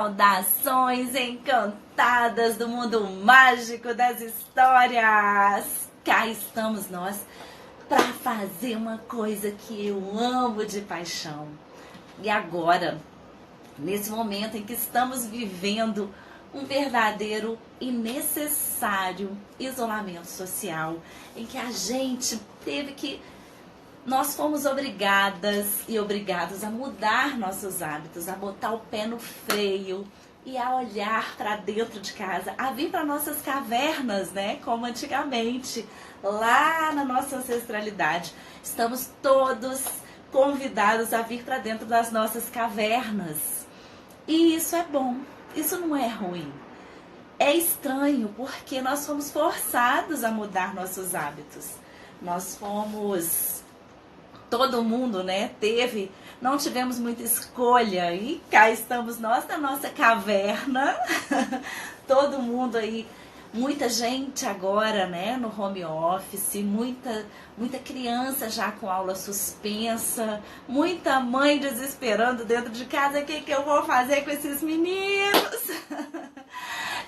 Saudações encantadas do mundo mágico das histórias! Cá estamos nós para fazer uma coisa que eu amo de paixão. E agora, nesse momento em que estamos vivendo um verdadeiro e necessário isolamento social, em que a gente nós fomos obrigadas e obrigados a mudar nossos hábitos, a botar o pé no freio e a olhar para dentro de casa, a vir para nossas cavernas, né? Como antigamente, lá na nossa ancestralidade. Estamos todos convidados a vir para dentro das nossas cavernas. E isso é bom, isso não é ruim. É estranho porque nós fomos forçados a mudar nossos hábitos. Nós fomos... Todo mundo, né, não tivemos muita escolha e cá estamos nós na nossa caverna, todo mundo aí, muita gente agora, né, no home office, muita criança já com aula suspensa, muita mãe desesperando dentro de casa, o que eu vou fazer com esses meninos?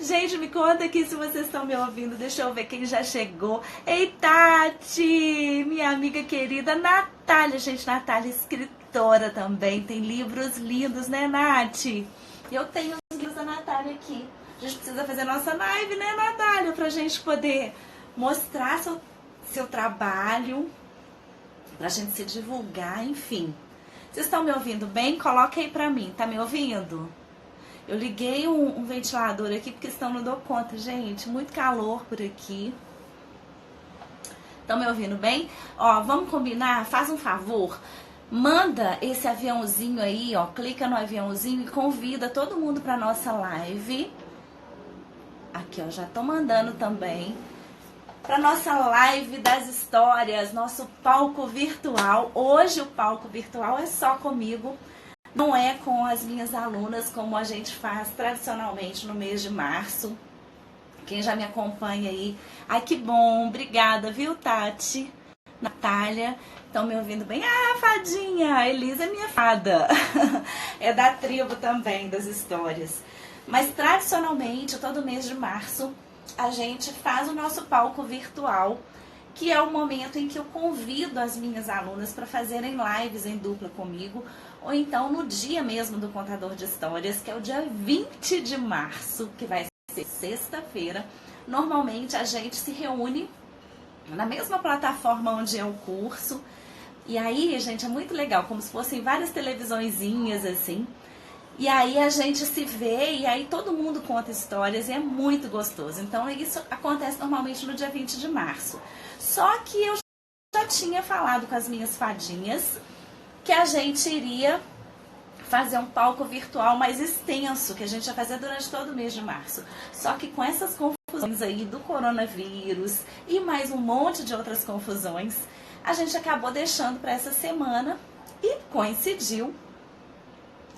Gente, me conta aqui se vocês estão me ouvindo. Deixa eu ver quem já chegou. Ei, Tati, minha amiga querida Natália. Gente, Natália é escritora também. Tem livros lindos, né, Nath? Eu tenho os livros da Natália aqui. A gente precisa fazer nossa live, né, Natália? Pra gente poder mostrar seu trabalho, pra gente se divulgar, enfim. Vocês estão me ouvindo bem? Coloca aí pra mim. Tá me ouvindo? Eu liguei um ventilador aqui porque senão não dou conta, gente. Muito calor por aqui. Estão me ouvindo bem? Ó, vamos combinar? Faz um favor. Manda esse aviãozinho aí, ó. Clica no aviãozinho e convida todo mundo para nossa live. Aqui, ó, já tô mandando também. Para nossa live das histórias, nosso palco virtual. Hoje o palco virtual é só comigo. Não é com as minhas alunas como a gente faz tradicionalmente no mês de março. Quem já me acompanha aí. Ai, que bom. Obrigada, viu, Tati? Natália. Estão me ouvindo bem? Ah, fadinha. A Elisa é minha fada. É da tribo também, das histórias. Mas tradicionalmente, todo mês de março, a gente faz o nosso palco virtual, que é o momento em que eu convido as minhas alunas para fazerem lives em dupla comigo, ou então no dia mesmo do Contador de Histórias, que é o dia 20 de março, que vai ser sexta-feira. Normalmente a gente se reúne na mesma plataforma onde é o curso, e aí, gente, é muito legal, como se fossem várias televisõezinhas assim, e aí a gente se vê e aí todo mundo conta histórias e é muito gostoso. Então isso acontece normalmente no dia 20 de março. Só que eu já tinha falado com as minhas fadinhas que a gente iria fazer um palco virtual mais extenso, que a gente ia fazer durante todo o mês de março. Só que com essas confusões aí do coronavírus e mais um monte de outras confusões, a gente acabou deixando para essa semana e coincidiu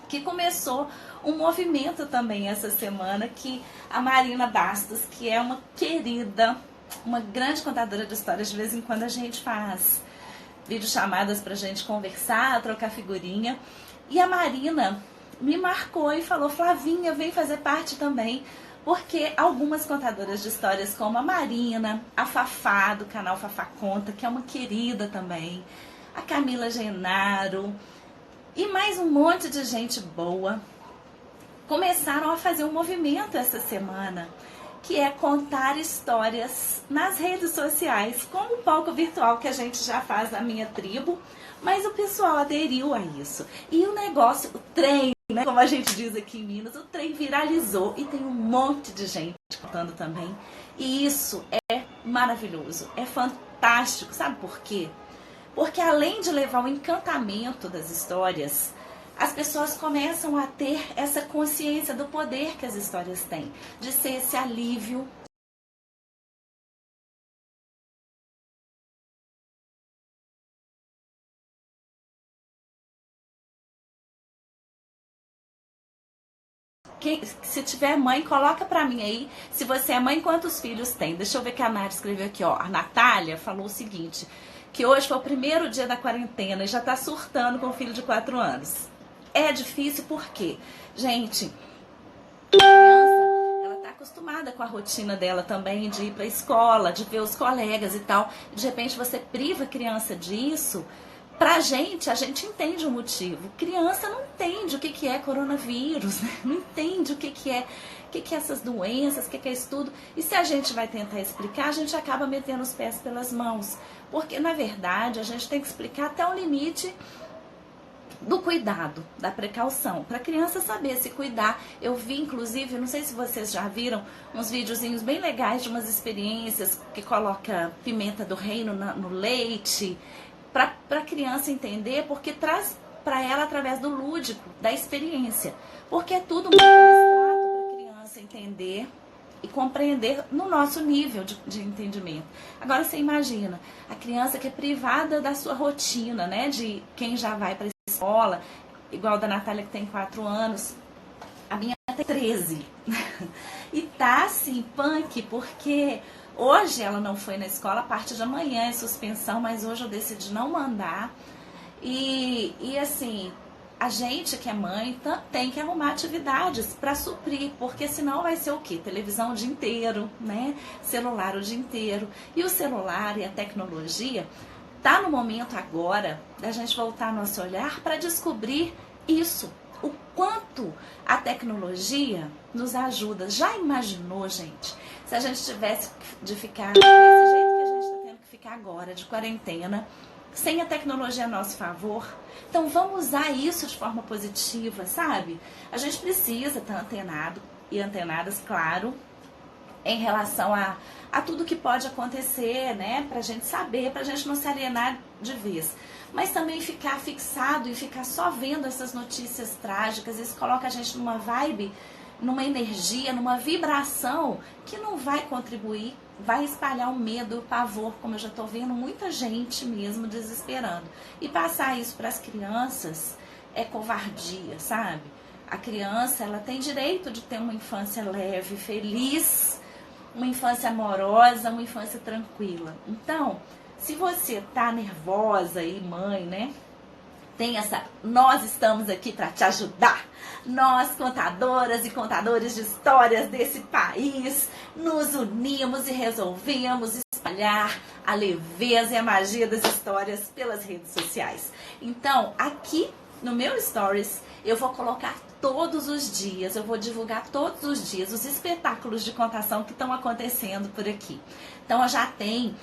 que começou um movimento também essa semana, que a Marina Bastos, que é uma querida, uma grande contadora de histórias, de vez em quando a gente faz videochamadas pra gente conversar, trocar figurinha, e a Marina me marcou e falou: Flavinha, vem fazer parte também, porque algumas contadoras de histórias como a Marina, a Fafá do canal Fafá Conta, que é uma querida também, a Camila Genaro e mais um monte de gente boa, começaram a fazer um movimento essa semana, que é contar histórias nas redes sociais, como o palco virtual que a gente já faz na minha tribo, mas o pessoal aderiu a isso. E o negócio, o trem, né, como a gente diz aqui em Minas, o trem viralizou e tem um monte de gente contando também. E isso é maravilhoso, é fantástico. Sabe por quê? Porque além de levar o encantamento das histórias, as pessoas começam a ter essa consciência do poder que as histórias têm, de ser esse alívio. Se tiver mãe, coloca pra mim aí. Se você é mãe, quantos filhos tem? Deixa eu ver que a Nath escreveu aqui, ó. A Natália falou o seguinte, que hoje foi o primeiro dia da quarentena e já tá surtando com o filho de 4 anos. É difícil porque, gente, criança, ela está acostumada com a rotina dela também de ir para a escola, de ver os colegas e tal. De repente você priva a criança disso. Pra gente, a gente entende o motivo. Criança não entende o que é coronavírus, né? Não entende o que é essas doenças, o que é isso tudo. E se a gente vai tentar explicar, a gente acaba metendo os pés pelas mãos. Porque, na verdade, a gente tem que explicar até o limite do cuidado, da precaução, para a criança saber se cuidar. Eu vi, inclusive, não sei se vocês já viram, uns videozinhos bem legais de umas experiências que coloca pimenta do reino no leite, para a criança entender, porque traz para ela através do lúdico, da experiência. Porque é tudo muito abstrato para a criança entender e compreender no nosso nível de entendimento. Agora você imagina, a criança que é privada da sua rotina, né? De quem já vai para a escola, igual da Natália que tem 4 anos, a minha tem 13. E tá assim, punk, porque hoje ela não foi na escola, a parte de amanhã é suspensão, mas hoje eu decidi não mandar. E assim, a gente que é mãe tem que arrumar atividades para suprir, porque senão vai ser o quê? Televisão o dia inteiro, né? Celular o dia inteiro. E o celular e a tecnologia tá no momento agora da gente voltar nosso olhar para descobrir isso. O quanto a tecnologia nos ajuda. Já imaginou, gente, se a gente tivesse de ficar desse jeito que a gente está tendo que ficar agora, de quarentena, sem a tecnologia a nosso favor? Então vamos usar isso de forma positiva, sabe? A gente precisa estar antenado e antenadas, claro, em relação a tudo que pode acontecer, né? Pra gente saber, pra gente não se alienar de vez. Mas também ficar fixado e ficar só vendo essas notícias trágicas, isso coloca a gente numa vibe, numa energia, numa vibração que não vai contribuir, vai espalhar o medo, o pavor, como eu já estou vendo muita gente mesmo desesperando. E passar isso para as crianças é covardia, sabe? A criança, ela tem direito de ter uma infância leve, feliz, uma infância amorosa, uma infância tranquila. Então, se você tá nervosa aí, mãe, né? Nós estamos aqui para te ajudar. Nós, contadoras e contadores de histórias desse país, nos unimos e resolvemos espalhar a leveza e a magia das histórias pelas redes sociais. Então, aqui no meu Stories, eu vou colocar todos os dias, eu vou divulgar todos os dias os espetáculos de contação que estão acontecendo por aqui. Então, já tem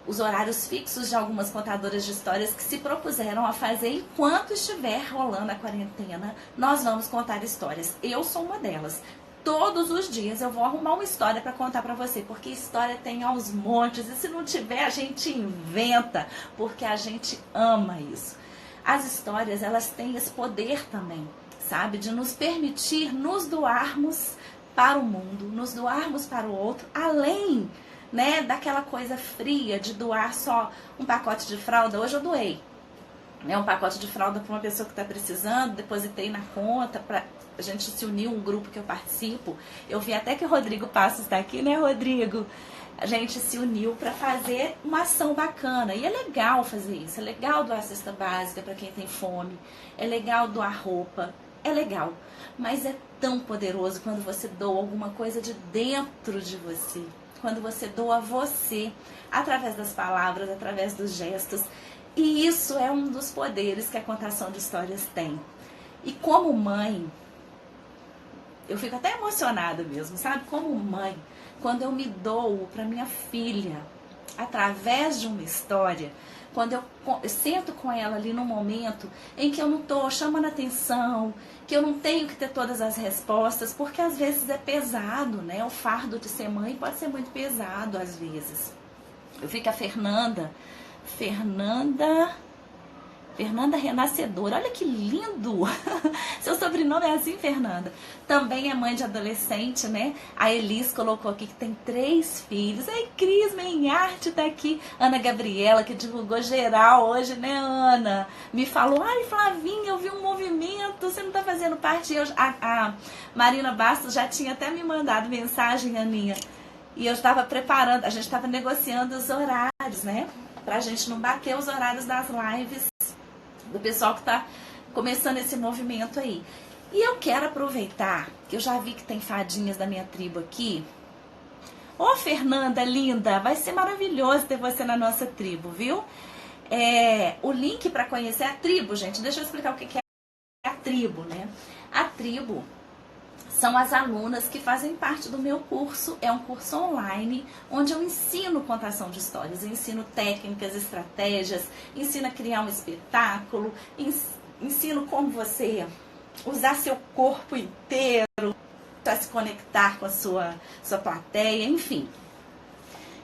os horários fixos de algumas contadoras de histórias que se propuseram a fazer enquanto estiver rolando a quarentena. Nós vamos contar histórias. Eu sou uma delas. Todos os dias eu vou arrumar uma história para contar para você, porque história tem aos montes e se não tiver a gente inventa, porque a gente ama isso. As histórias, elas têm esse poder também, sabe, de nos permitir nos doarmos para o mundo, nos doarmos para o outro, além, né, daquela coisa fria de doar só um pacote de fralda. Hoje eu doei, né, um pacote de fralda para uma pessoa que está precisando, depositei na conta para a gente se unir, um grupo que eu participo. Eu vi até que o Rodrigo Passos está aqui, né, Rodrigo? A gente se uniu para fazer uma ação bacana. E é legal fazer isso, é legal doar cesta básica para quem tem fome, é legal doar roupa, é legal. Mas é tão poderoso quando você doa alguma coisa de dentro de você. Quando você doa você, através das palavras, através dos gestos. E isso é um dos poderes que a contação de histórias tem. E como mãe, eu fico até emocionada mesmo, sabe? Como mãe, quando eu me dou para minha filha, através de uma história, quando eu sento com ela ali num momento em que eu não estou chamando atenção, que eu não tenho que ter todas as respostas, porque às vezes é pesado, né? O fardo de ser mãe pode ser muito pesado às vezes. Eu fico a Fernanda Renascedora, olha que lindo! Seu sobrenome é assim, Fernanda? Também é mãe de adolescente, né? A Elis colocou aqui que tem 3 filhos. Ai, Cris Menharte tá aqui. Ana Gabriela, que divulgou geral hoje, né, Ana? Me falou, ai, Flavinha, eu vi um movimento, você não tá fazendo parte. A Marina Bastos já tinha até me mandado mensagem, Aninha. E eu estava preparando, a gente estava negociando os horários, né? Pra gente não bater os horários das lives do pessoal que está começando esse movimento aí. E eu quero aproveitar, que eu já vi que tem fadinhas da minha tribo aqui. Ô, Fernanda, linda, vai ser maravilhoso ter você na nossa tribo, viu? O link para conhecer a tribo, gente, deixa eu explicar o que é a tribo, né? A tribo são as alunas que fazem parte do meu curso. É um curso online, onde eu ensino contação de histórias, eu ensino técnicas, estratégias, ensino a criar um espetáculo, ensino como você usar seu corpo inteiro para se conectar com a sua plateia, enfim.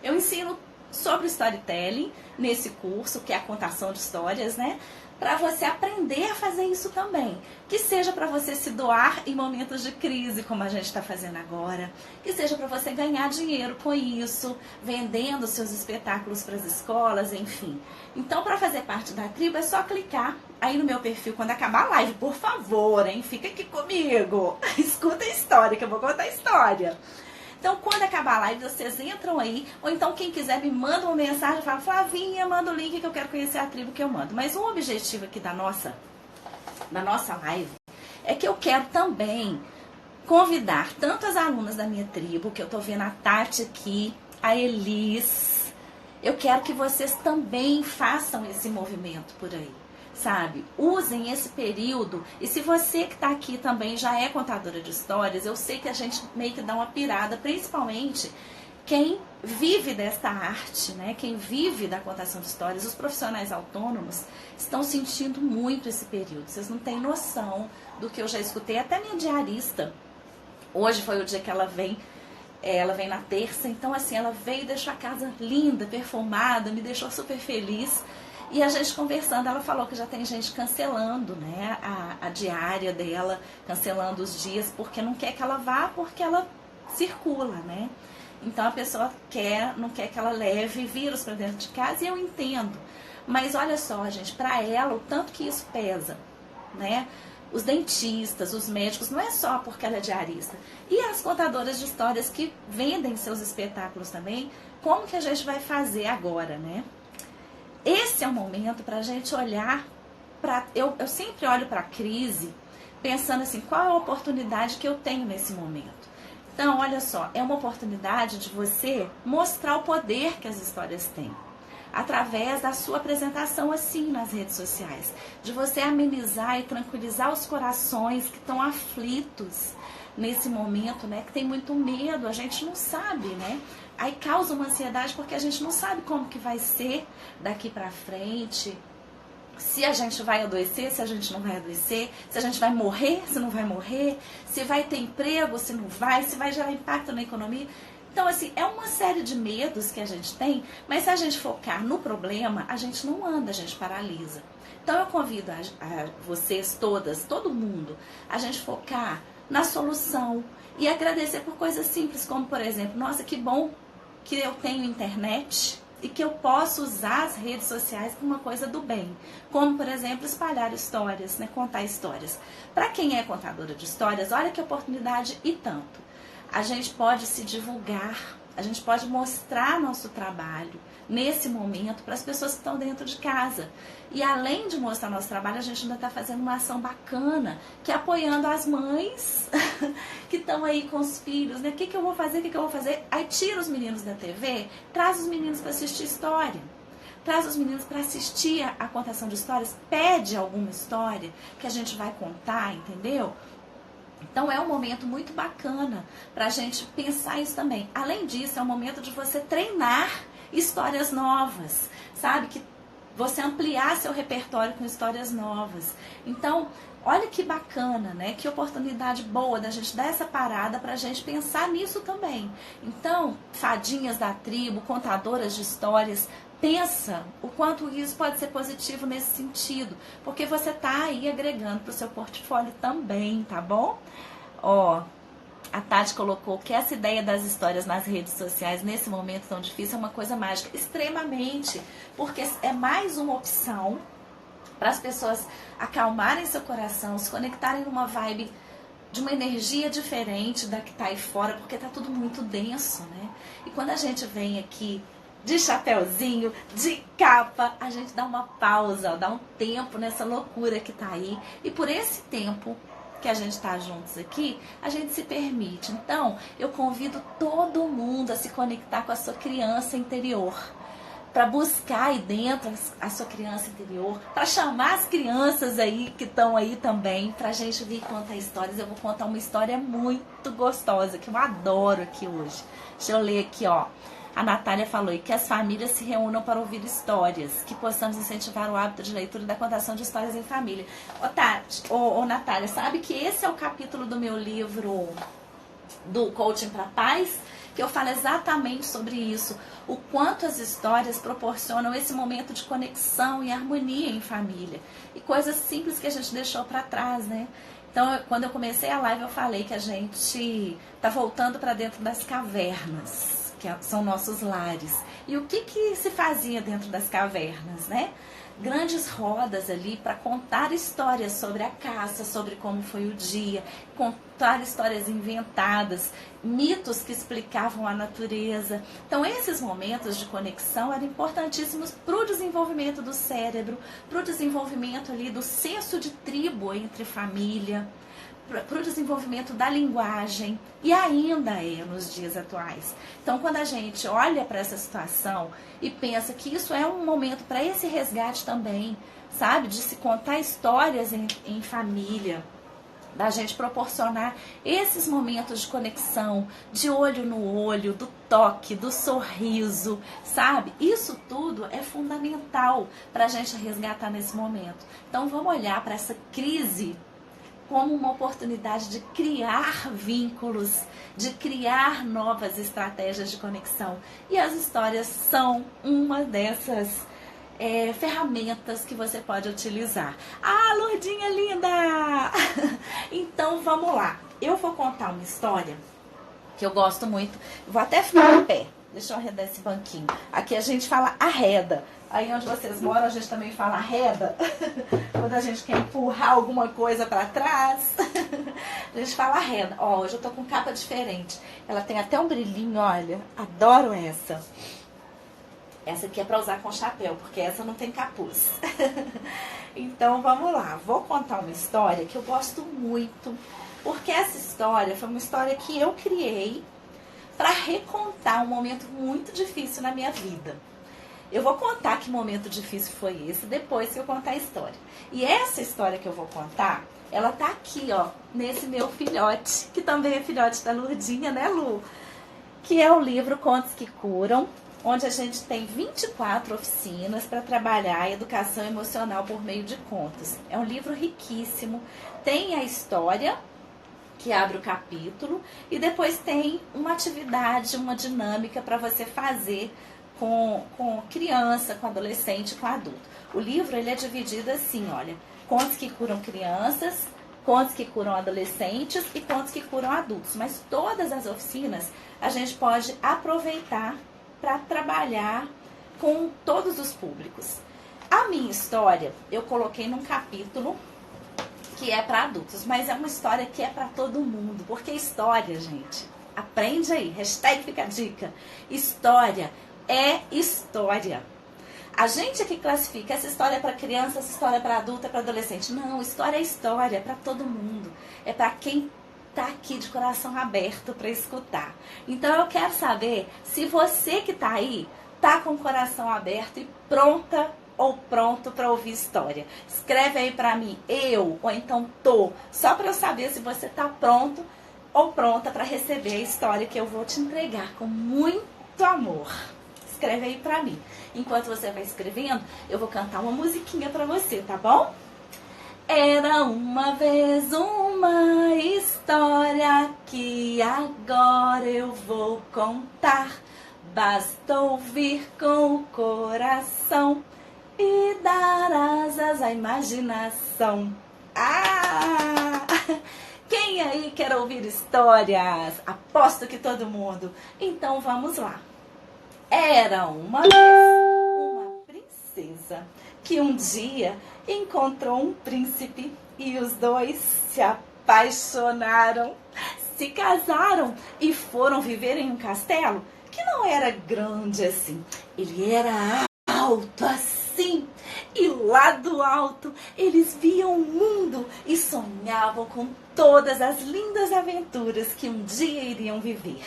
Eu ensino sobre storytelling nesse curso, que é a contação de histórias, né? Para você aprender a fazer isso também. Que seja para você se doar em momentos de crise, como a gente está fazendo agora. Que seja para você ganhar dinheiro com isso, vendendo seus espetáculos para as escolas, enfim. Então, para fazer parte da tribo, é só clicar aí no meu perfil quando acabar a live, por favor, hein? Fica aqui comigo. Escuta a história, que eu vou contar a história. Então, quando acabar a live, vocês entram aí, ou então quem quiser me manda uma mensagem, fala, Flavinha, manda o link que eu quero conhecer a tribo que eu mando. Mas o objetivo aqui da nossa live é que eu quero também convidar tanto as alunas da minha tribo, que eu tô vendo a Tati aqui, a Elis. Eu quero que vocês também façam esse movimento por aí. Sabe, usem esse período. E se você que está aqui também já é contadora de histórias, eu sei que a gente meio que dá uma pirada, principalmente quem vive desta arte, né? Quem vive da contação de histórias, os profissionais autônomos estão sentindo muito esse período. Vocês não têm noção do que eu já escutei. Até minha diarista, hoje foi o dia que ela vem na terça, então assim, ela veio e deixou a casa linda, perfumada, me deixou super feliz. E a gente conversando, ela falou que já tem gente cancelando, né, a diária dela, cancelando os dias, porque não quer que ela vá, porque ela circula, né? Então a pessoa não quer que ela leve vírus para dentro de casa, e eu entendo. Mas olha só, gente, para ela, o tanto que isso pesa, né? Os dentistas, os médicos, não é só porque ela é diarista. E as contadoras de histórias que vendem seus espetáculos também, como que a gente vai fazer agora, né? Esse é o momento para a gente olhar para... Eu sempre olho para a crise pensando assim, qual é a oportunidade que eu tenho nesse momento? Então, olha só, é uma oportunidade de você mostrar o poder que as histórias têm. Através da sua apresentação assim nas redes sociais. De você amenizar e tranquilizar os corações que estão aflitos nesse momento, né? Que tem muito medo, a gente não sabe, né? Aí causa uma ansiedade porque a gente não sabe como que vai ser daqui pra frente. Se a gente vai adoecer, se a gente não vai adoecer, se a gente vai morrer, se não vai morrer, se vai ter emprego, se não vai, se vai gerar impacto na economia. Então, assim, é uma série de medos que a gente tem, mas se a gente focar no problema, a gente não anda, a gente paralisa. Então, eu convido a vocês todas, todo mundo, a gente focar na solução e agradecer por coisas simples, como, por exemplo, nossa, que bom que eu tenho internet e que eu posso usar as redes sociais como uma coisa do bem. Como, por exemplo, espalhar histórias, né? Contar histórias. Para quem é contadora de histórias, olha que oportunidade e tanto. A gente pode se divulgar, a gente pode mostrar nosso trabalho nesse momento para as pessoas que estão dentro de casa. E além de mostrar nosso trabalho, a gente ainda está fazendo uma ação bacana, que é apoiando as mães que estão aí com os filhos, né? O que eu vou fazer, o que eu vou fazer? Aí tira os meninos da TV, traz os meninos para assistir história. Traz os meninos para assistir a contação de histórias, pede alguma história que a gente vai contar, entendeu? Então é um momento muito bacana para a gente pensar isso também. Além disso, é um momento de você treinar histórias novas, sabe? Que você ampliar seu repertório com histórias novas. Então, olha que bacana, né? Que oportunidade boa da gente dar essa parada para a gente pensar nisso também. Então, fadinhas da tribo, contadoras de histórias, pensa o quanto isso pode ser positivo nesse sentido, porque você tá aí agregando para o seu portfólio também, tá bom? Ó, a Tati colocou que essa ideia das histórias nas redes sociais nesse momento tão difícil é uma coisa mágica, extremamente, porque é mais uma opção para as pessoas acalmarem seu coração, se conectarem numa vibe de uma energia diferente da que tá aí fora, porque tá tudo muito denso, né? E quando a gente vem aqui de chapéuzinho, de capa, a gente dá uma pausa, dá um tempo nessa loucura que tá aí. E por esse tempo que a gente está juntos aqui, a gente se permite. Então, eu convido todo mundo a se conectar com a sua criança interior, para buscar aí dentro a sua criança interior, para chamar as crianças aí que estão aí também, para a gente vir contar histórias. Eu vou contar uma história muito gostosa, que eu adoro aqui hoje. Deixa eu ler aqui, ó. A Natália falou aí que as famílias se reúnam para ouvir histórias, que possamos incentivar o hábito de leitura e da contação de histórias em família. Ô Natália, sabe que esse é o capítulo do meu livro do Coaching para Paz, que eu falo exatamente sobre isso, o quanto as histórias proporcionam esse momento de conexão e harmonia em família, e coisas simples que a gente deixou para trás, né? Então, quando eu comecei a live, eu falei que a gente tá voltando para dentro das cavernas, que são nossos lares. E o que se fazia dentro das cavernas, né? Grandes rodas ali para contar histórias sobre a caça, sobre como foi o dia, contar histórias inventadas, mitos que explicavam a natureza. Então, esses momentos de conexão eram importantíssimos para o desenvolvimento do cérebro, para o desenvolvimento ali do senso de tribo entre família, para o desenvolvimento da linguagem, e ainda é nos dias atuais. Então, quando a gente olha para essa situação e pensa que isso é um momento para esse resgate também, sabe? De se contar histórias em família, da gente proporcionar esses momentos de conexão, de olho no olho, do toque, do sorriso, sabe? Isso tudo é fundamental para a gente resgatar nesse momento. Então, vamos olhar para essa crise como uma oportunidade de criar vínculos, de criar novas estratégias de conexão. E as histórias são uma dessas ferramentas que você pode utilizar. Ah, Lourdinha linda! Então, vamos lá. Eu vou contar uma história que eu gosto muito. Vou até ficar em pé. Deixa eu arredar esse banquinho. Aqui a gente fala arreda. Aí onde vocês moram, a gente também fala arreda. Quando a gente quer empurrar alguma coisa pra trás, a gente fala arreda. Ó, hoje eu tô com capa diferente. Ela tem até um brilhinho, olha. Adoro essa. Essa aqui é pra usar com chapéu, porque essa não tem capuz. Então, vamos lá. Vou contar uma história que eu gosto muito. Porque essa história foi uma história que eu criei para recontar um momento muito difícil na minha vida. Eu vou contar que momento difícil foi esse depois que eu contar a história. E essa história que eu vou contar, ela tá aqui, ó, nesse meu filhote, que também é filhote da Lourdinha, né, Lu? Que é o livro Contos que Curam, onde a gente tem 24 oficinas para trabalhar a educação emocional por meio de contos. É um livro riquíssimo, tem a história que abre o capítulo e depois tem uma atividade, uma dinâmica para você fazer com criança, com adolescente, com adulto. O livro ele é dividido assim, olha, contos que curam crianças, contos que curam adolescentes e contos que curam adultos. Mas todas as oficinas a gente pode aproveitar para trabalhar com todos os públicos. A minha história eu coloquei num capítulo que é para adultos, mas é uma história que é para todo mundo, porque história, gente, aprende aí, hashtag fica a dica, história é história. A gente aqui classifica essa história para criança, essa história para adulto, é para adolescente. Não, história é história, é para todo mundo, é para quem tá aqui de coração aberto para escutar. Então eu quero saber se você que tá aí tá com o coração aberto e pronta ou pronto para ouvir história. Escreve aí para mim, eu, ou então tô, só para eu saber se você tá pronto ou pronta para receber a história que eu vou te entregar com muito amor. Escreve aí para mim. Enquanto você vai escrevendo, eu vou cantar uma musiquinha para você, tá bom? Era uma vez uma história que agora eu vou contar. Basta ouvir com o coração e dar asas à imaginação. Ah! Quem aí quer ouvir histórias? Aposto que todo mundo. Então vamos lá. Era uma vez uma princesa que um dia encontrou um príncipe e os dois se apaixonaram, se casaram e foram viver em um castelo que não era grande assim. Ele era alto assim E lá do alto, eles viam o mundo e sonhavam com todas as lindas aventuras que um dia iriam viver.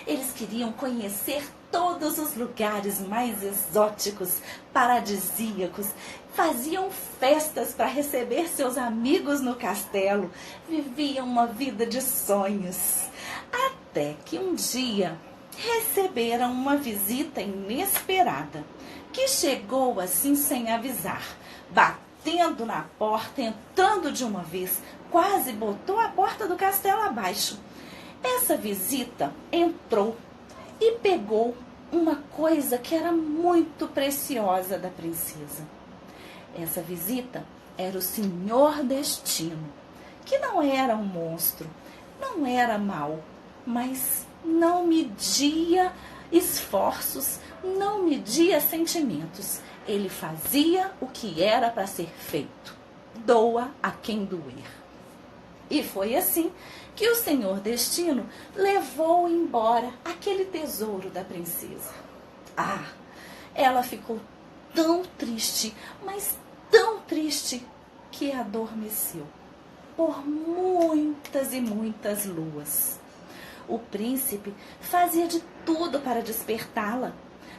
Eles queriam conhecer todos os lugares mais exóticos, paradisíacos, faziam festas para receber seus amigos no castelo, viviam uma vida de sonhos. Até que um dia receberam uma visita inesperada, que chegou assim sem avisar, batendo na porta, entrando de uma vez, quase botou a porta do castelo abaixo. Essa visita entrou e pegou uma coisa que era muito preciosa da princesa. Essa visita era o Senhor Destino, que não era um monstro, não era mau, mas não media esforços, não media sentimentos. Ele fazia o que era para ser feito. Doa a quem doer. E foi assim que o Senhor Destino levou embora aquele tesouro da princesa. Ah, ela ficou tão triste, mas tão triste, que adormeceu por muitas e muitas luas. O príncipe fazia de tudo para despertá-la.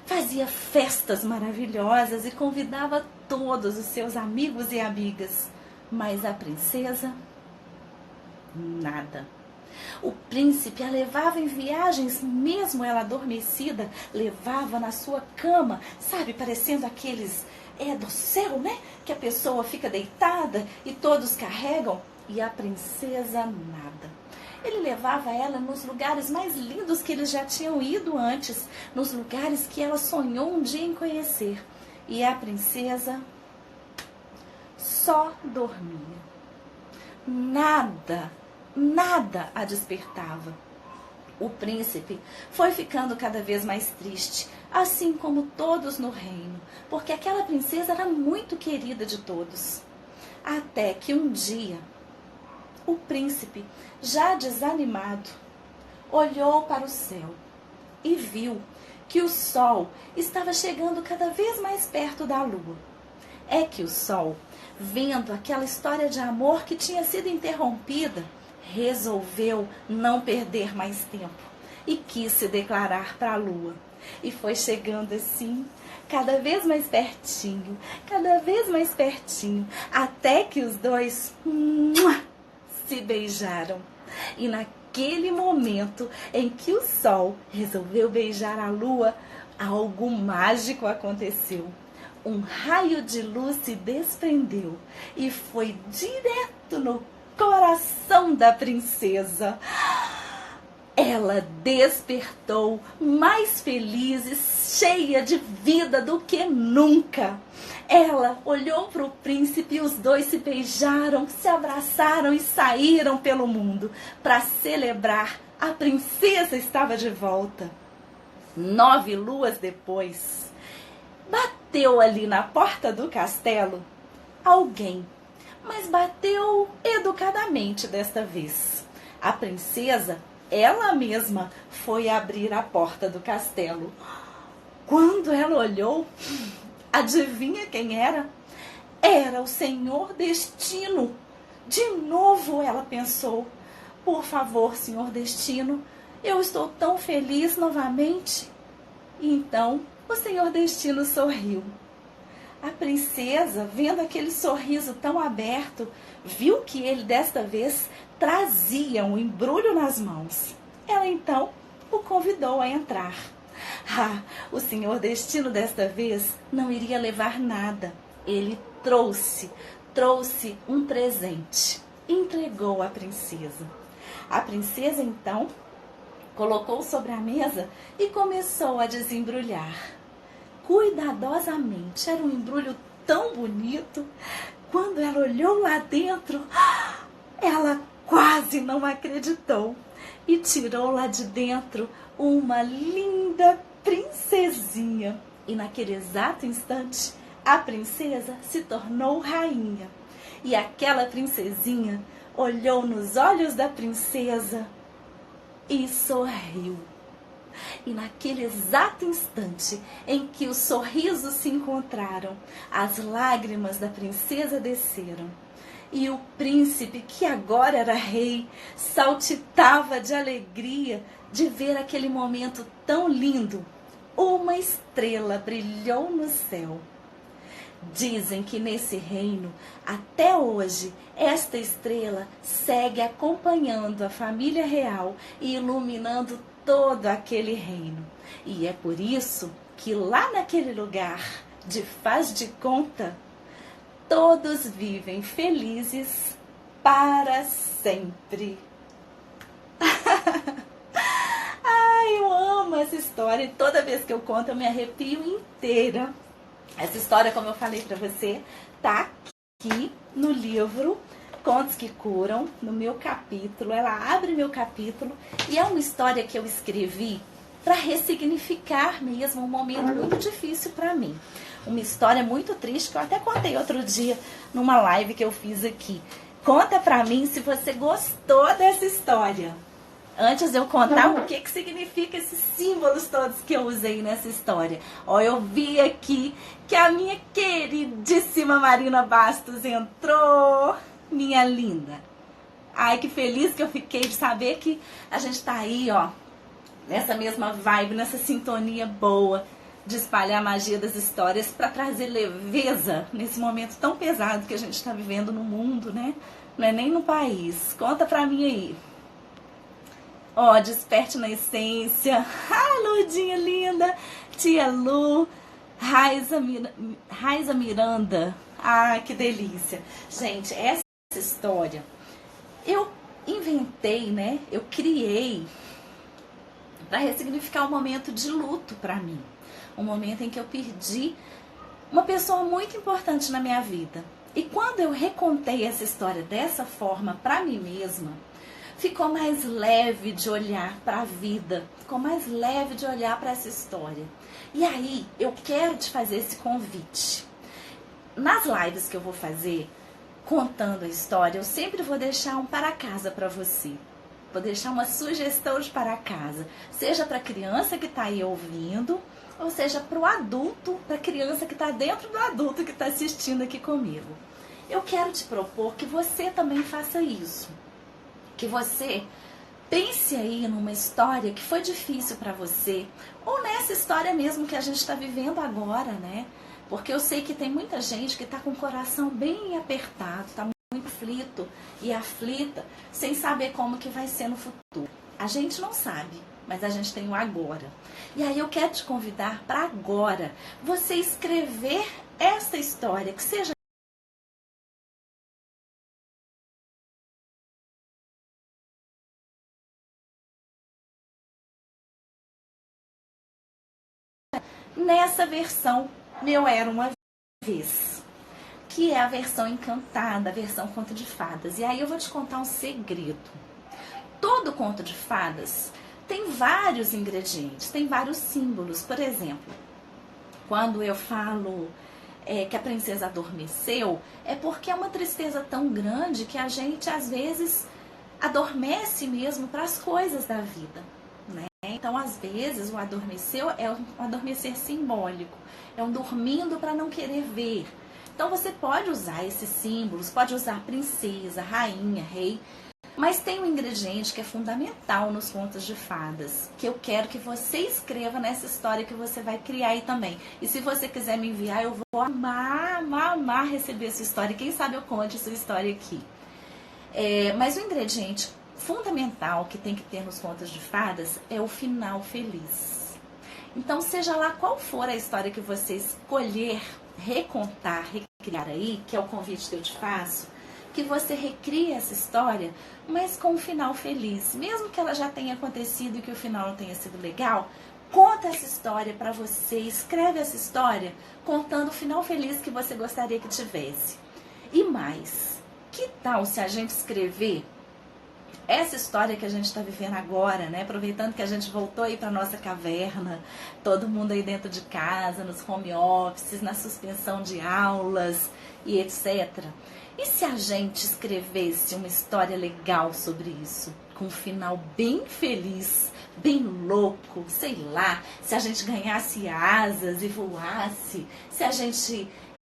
Fazia festas maravilhosas e convidava todos os seus amigos e amigas. Mas a princesa, nada. O príncipe a levava em viagens, mesmo ela adormecida, levava na sua cama, sabe, parecendo aqueles do céu, né? Que a pessoa fica deitada e todos carregam. E a princesa, nada. Ele levava ela nos lugares mais lindos que eles já tinham ido antes, nos lugares que ela sonhou um dia em conhecer. E a princesa só dormia. Nada a despertava. O príncipe foi ficando cada vez mais triste, assim como todos no reino, porque aquela princesa era muito querida de todos. Até que um dia, o príncipe, já desanimado, olhou para o céu e viu que o sol estava chegando cada vez mais perto da lua. É que o sol, vendo aquela história de amor que tinha sido interrompida, resolveu não perder mais tempo e quis se declarar para a lua. E foi chegando assim, cada vez mais pertinho, até que os dois se beijaram. E naquele momento em que o sol resolveu beijar a lua, algo mágico aconteceu. Um raio de luz se desprendeu e foi direto no coração da princesa. Ela despertou mais feliz e cheia de vida do que nunca. Ela olhou para o príncipe e os dois se beijaram, se abraçaram e saíram pelo mundo para celebrar. A princesa estava de volta. 9 luas depois, bateu ali na porta do castelo alguém, mas bateu educadamente desta vez. A princesa, ela mesma, foi abrir a porta do castelo. Quando ela olhou, adivinha quem era? Era o Senhor Destino. De novo ela pensou: por favor, Senhor Destino, eu estou tão feliz novamente. E então o Senhor Destino sorriu. A princesa, vendo aquele sorriso tão aberto, viu que ele desta vez trazia um embrulho nas mãos. Ela então o convidou a entrar. O Senhor Destino desta vez não iria levar nada. Ele trouxe um presente. Entregou à princesa. A princesa então colocou sobre a mesa e começou a desembrulhar. Cuidadosamente, era um embrulho tão bonito. Quando ela olhou lá dentro, ela quase não acreditou e tirou lá de dentro uma linda princesinha. E naquele exato instante, a princesa se tornou rainha. E aquela princesinha olhou nos olhos da princesa e sorriu. E naquele exato instante em que os sorrisos se encontraram, as lágrimas da princesa desceram. E o príncipe, que agora era rei, saltitava de alegria de ver aquele momento tão lindo. Uma estrela brilhou no céu. Dizem que nesse reino, até hoje, esta estrela segue acompanhando a família real e iluminando todo aquele reino. E é por isso que lá naquele lugar de Faz de Conta, todos vivem felizes para sempre. Ai, eu amo essa história e toda vez que eu conto eu me arrepio inteira. Essa história, como eu falei pra você, tá aqui no livro Contos que Curam, no meu capítulo. Ela abre meu capítulo e é uma história que eu escrevi para ressignificar mesmo um momento muito difícil para mim. Uma história muito triste que eu até contei outro dia numa live que eu fiz aqui. Conta pra mim se você gostou dessa história. Antes de eu contar o que significa esses símbolos todos que eu usei nessa história. Ó, eu vi aqui que a minha queridíssima Marina Bastos entrou. Minha linda. Ai, que feliz que eu fiquei de saber que a gente tá aí, ó, nessa mesma vibe, nessa sintonia boa de espalhar a magia das histórias para trazer leveza nesse momento tão pesado que a gente está vivendo no mundo, né? Não é nem no país. Conta pra mim aí. Ó, Desperte na Essência. Ah, Lurdinha linda. Tia Lu. Raiza Miranda. Ah, que delícia. Gente, essa história eu inventei, né? Eu criei para ressignificar um momento de luto para mim. Um momento em que eu perdi uma pessoa muito importante na minha vida. E quando eu recontei essa história dessa forma para mim mesma, ficou mais leve de olhar para a vida, ficou mais leve de olhar para essa história. E aí, eu quero te fazer esse convite. Nas lives que eu vou fazer, contando a história, eu sempre vou deixar um para casa para você. Vou deixar uma sugestão de para casa, seja para a criança que está aí ouvindo, ou seja para o adulto, para a criança que está dentro do adulto que está assistindo aqui comigo. Eu quero te propor que você também faça isso. Que você pense aí numa história que foi difícil para você, ou nessa história mesmo que a gente está vivendo agora, né? Porque eu sei que tem muita gente que está com o coração bem apertado, está muito aflito e aflita, sem saber como que vai ser no futuro. A gente não sabe, mas a gente tem o agora. E aí eu quero te convidar para agora você escrever essa história, que seja nessa versão Meu Era Uma Vez, que é a versão encantada, a versão conto de fadas. E aí eu vou te contar um segredo. Todo conto de fadas tem vários ingredientes, tem vários símbolos. Por exemplo, quando eu falo que a princesa adormeceu, é porque é uma tristeza tão grande que a gente às vezes adormece mesmo para as coisas da vida, né? Então, às vezes, o adormeceu é um adormecer simbólico, é um dormindo para não querer ver. Então, você pode usar esses símbolos, pode usar princesa, rainha, rei, mas tem um ingrediente que é fundamental nos contos de fadas, que eu quero que você escreva nessa história que você vai criar aí também. E se você quiser me enviar, eu vou amar, amar, amar receber essa história. Quem sabe eu conte essa história aqui. Mas o ingrediente fundamental que tem que ter nos contos de fadas é o final feliz. Então, seja lá qual for a história que você escolher recontar, recriar aí, que é o convite que eu te faço, que você recrie essa história, mas com um final feliz. Mesmo que ela já tenha acontecido e que o final não tenha sido legal, conta essa história para você, escreve essa história contando o final feliz que você gostaria que tivesse. E mais, que tal se a gente escrever essa história que a gente está vivendo agora, né? Aproveitando que a gente voltou aí para nossa caverna, todo mundo aí dentro de casa, nos home offices, na suspensão de aulas e etc. E se a gente escrevesse uma história legal sobre isso, com um final bem feliz, bem louco, sei lá, se a gente ganhasse asas e voasse, se a gente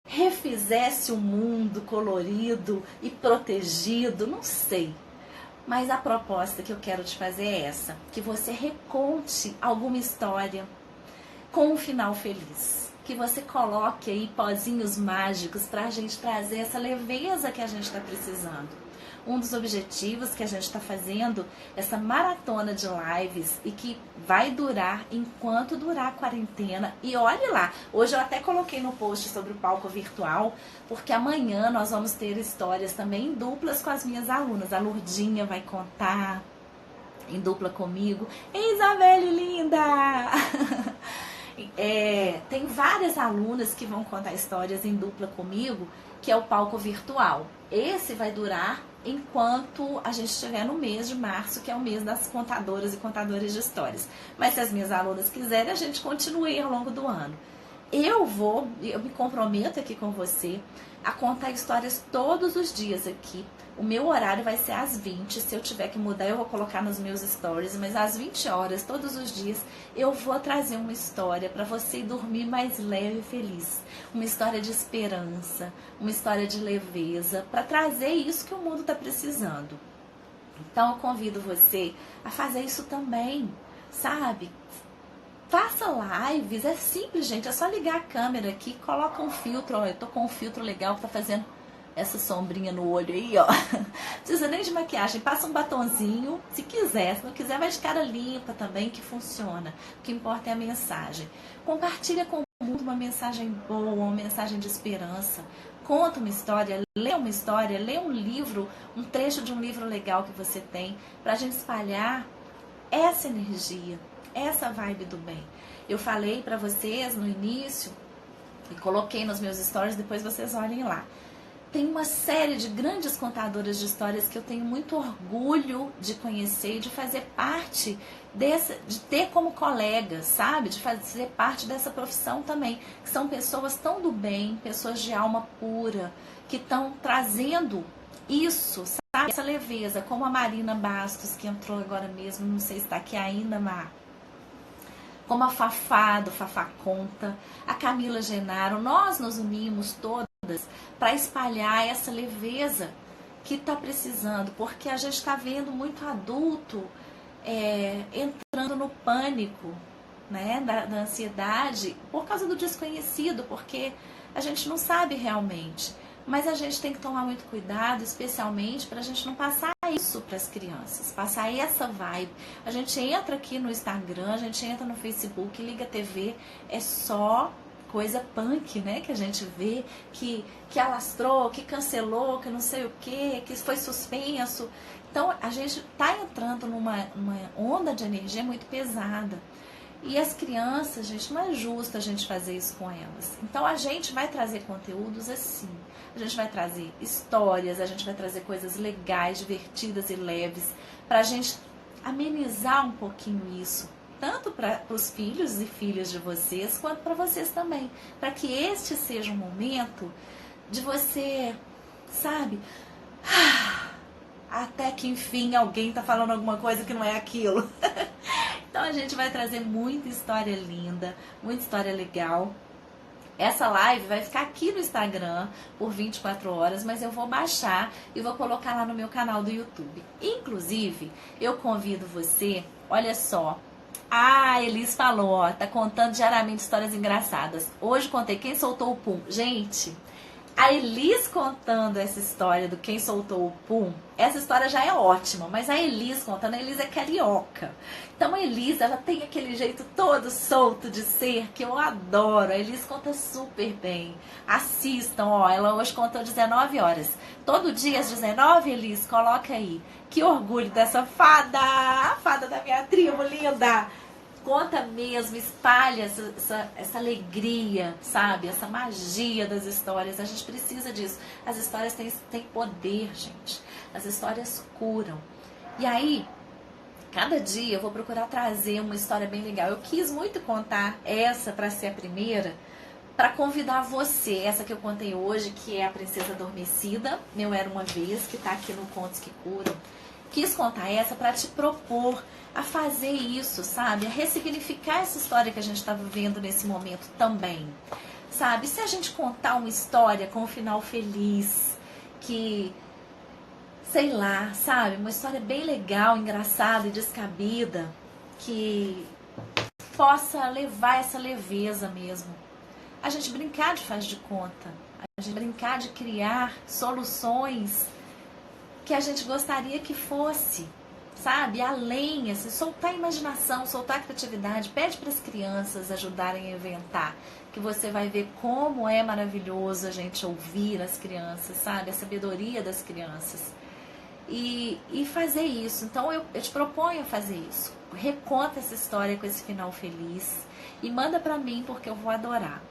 refizesse o mundo colorido e protegido, não sei. Mas a proposta que eu quero te fazer é essa, que você reconte alguma história com um final feliz. Que você coloque aí pozinhos mágicos para a gente trazer essa leveza que a gente está precisando. Um dos objetivos que a gente está fazendo, essa maratona de lives, e que vai durar enquanto durar a quarentena. E olhe lá, hoje eu até coloquei no post sobre o palco virtual, porque amanhã nós vamos ter histórias também em duplas com as minhas alunas. A Lurdinha vai contar em dupla comigo. Ei, Isabelle linda! Tem várias alunas que vão contar histórias em dupla comigo, que é o palco virtual. Esse vai durar enquanto a gente estiver no mês de março, que é o mês das contadoras e contadores de histórias. Mas se as minhas alunas quiserem, a gente continue ao longo do ano. Eu me comprometo aqui com você a contar histórias todos os dias aqui. O meu horário vai ser às 20, se eu tiver que mudar eu vou colocar nos meus stories, mas às 20 horas, todos os dias, eu vou trazer uma história para você dormir mais leve e feliz. Uma história de esperança, uma história de leveza, para trazer isso que o mundo está precisando. Então eu convido você a fazer isso também, sabe? Faça lives, é simples, gente, é só ligar a câmera aqui, coloca um filtro, ó, eu tô com um filtro legal que tá fazendo essa sombrinha no olho aí, ó. Não precisa nem de maquiagem, passa um batonzinho, se quiser, se não quiser vai de cara limpa também, que funciona. O que importa é a mensagem. Compartilha com o mundo uma mensagem boa, uma mensagem de esperança. Conta uma história, lê um livro, um trecho de um livro legal que você tem, pra gente espalhar essa energia, essa vibe do bem. Eu falei pra vocês no início, e coloquei nos meus stories, depois vocês olhem lá. Tem uma série de grandes contadoras de histórias que eu tenho muito orgulho de conhecer e de fazer parte de ter como colegas, sabe? De fazer parte dessa profissão também. Que são pessoas tão do bem, pessoas de alma pura, que estão trazendo isso, sabe? Essa leveza, como a Marina Bastos, que entrou agora mesmo, não sei se está aqui ainda, Mar. Como a Fafá, do Fafá Conta, a Camila Genaro, nós nos unimos todas para espalhar essa leveza que está precisando, porque a gente está vendo muito adulto entrando no pânico, né, da ansiedade, por causa do desconhecido, porque a gente não sabe realmente. Mas a gente tem que tomar muito cuidado, especialmente para a gente não passar isso para as crianças, passar essa vibe. A gente entra aqui no Instagram, a gente entra no Facebook, liga a TV, é só coisa punk, né? Que a gente vê, que alastrou, que cancelou, que não sei o que foi suspenso. Então a gente está entrando numa onda de energia muito pesada. E as crianças, gente, não é justo a gente fazer isso com elas. Então a gente vai trazer conteúdos assim. A gente vai trazer histórias, a gente vai trazer coisas legais, divertidas e leves, para a gente amenizar um pouquinho isso. Tanto para os filhos e filhas de vocês, quanto para vocês também. Para que este seja um momento de você, sabe, até que enfim alguém está falando alguma coisa que não é aquilo. Então a gente vai trazer muita história linda, muita história legal. Essa live vai ficar aqui no Instagram por 24 horas, mas eu vou baixar e vou colocar lá no meu canal do YouTube. Inclusive, eu convido você, olha só, a Elis falou, ó, tá contando diariamente histórias engraçadas. Hoje contei quem soltou o pum. Gente, a Elis contando essa história do quem soltou o pum, essa história já é ótima, mas a Elis contando, a Elis é carioca. Então a Elis, ela tem aquele jeito todo solto de ser, que eu adoro. A Elis conta super bem. Assistam, ó, ela hoje contou 19 horas. Todo dia às 19, Elis, coloca aí. Que orgulho dessa fada, a fada da minha tribo, linda. Conta mesmo, espalha essa alegria, sabe? Essa magia das histórias. A gente precisa disso. As histórias têm poder, gente. As histórias curam. E aí, cada dia eu vou procurar trazer uma história bem legal. Eu quis muito contar essa para ser a primeira, para convidar você, essa que eu contei hoje, que é a Princesa Adormecida, Meu Era Uma Vez, que está aqui no Contos que Curam. quis contar essa para te propor a fazer isso, sabe? A ressignificar essa história que a gente está vivendo nesse momento também, sabe? Se a gente contar uma história com um final feliz, que, sei lá, sabe? Uma história bem legal, engraçada e descabida, que possa levar essa leveza mesmo. A gente brincar de faz de conta, a gente brincar de criar soluções que a gente gostaria que fosse, sabe? Além, assim, soltar a imaginação, soltar a criatividade. Pede para as crianças ajudarem a inventar, que você vai ver como é maravilhoso a gente ouvir as crianças, sabe? A sabedoria das crianças. E fazer isso. Então eu te proponho a fazer isso. Reconta essa história com esse final feliz e manda para mim, porque eu vou adorar.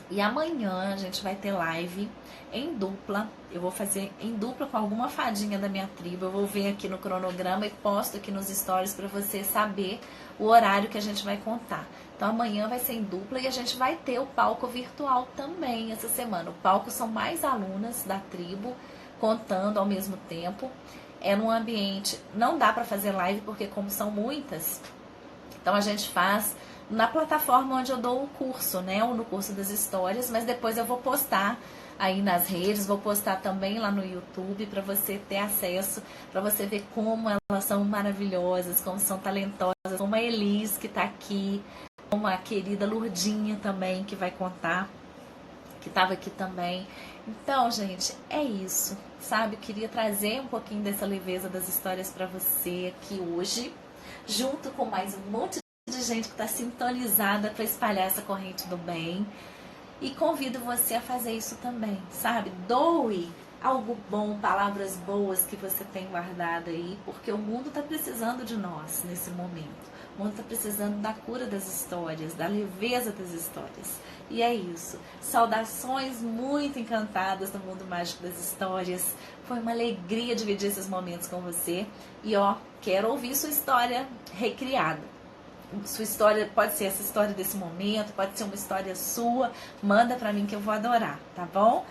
E amanhã a gente vai ter live em dupla. Eu vou fazer em dupla com alguma fadinha da minha tribo. Eu vou ver aqui no cronograma e posto aqui nos stories para você saber o horário que a gente vai contar. Então amanhã vai ser em dupla e a gente vai ter o palco virtual também essa semana. O palco são mais alunas da tribo contando ao mesmo tempo. É num ambiente, não dá para fazer live porque como são muitas, então a gente faz na plataforma onde eu dou o curso, né? Ou no curso das histórias, mas depois eu vou postar aí nas redes, vou postar também lá no YouTube para você ter acesso, para você ver como elas são maravilhosas, como são talentosas, como a Elis que está aqui, como a querida Lurdinha também que vai contar, que estava aqui também. Então, gente, é isso, sabe? Eu queria trazer um pouquinho dessa leveza das histórias para você aqui hoje, junto com mais um monte de gente que está sintonizada para espalhar essa corrente do bem. E convido você a fazer isso também, sabe? Doe algo bom, palavras boas que você tem guardado aí, porque o mundo está precisando de nós nesse momento. O mundo está precisando da cura das histórias, da leveza das histórias. E é isso. Saudações muito encantadas do mundo mágico das histórias. Foi uma alegria dividir esses momentos com você. E ó, quero ouvir sua história recriada. Sua história pode ser essa história desse momento, pode ser uma história sua. Manda pra mim que eu vou adorar, tá bom?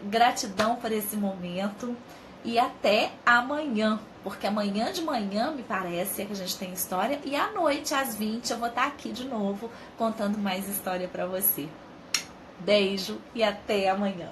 Gratidão por esse momento e até amanhã, porque amanhã de manhã, me parece, é que a gente tem história, e à noite, às 20, eu vou estar aqui de novo contando mais história pra você. Beijo e até amanhã.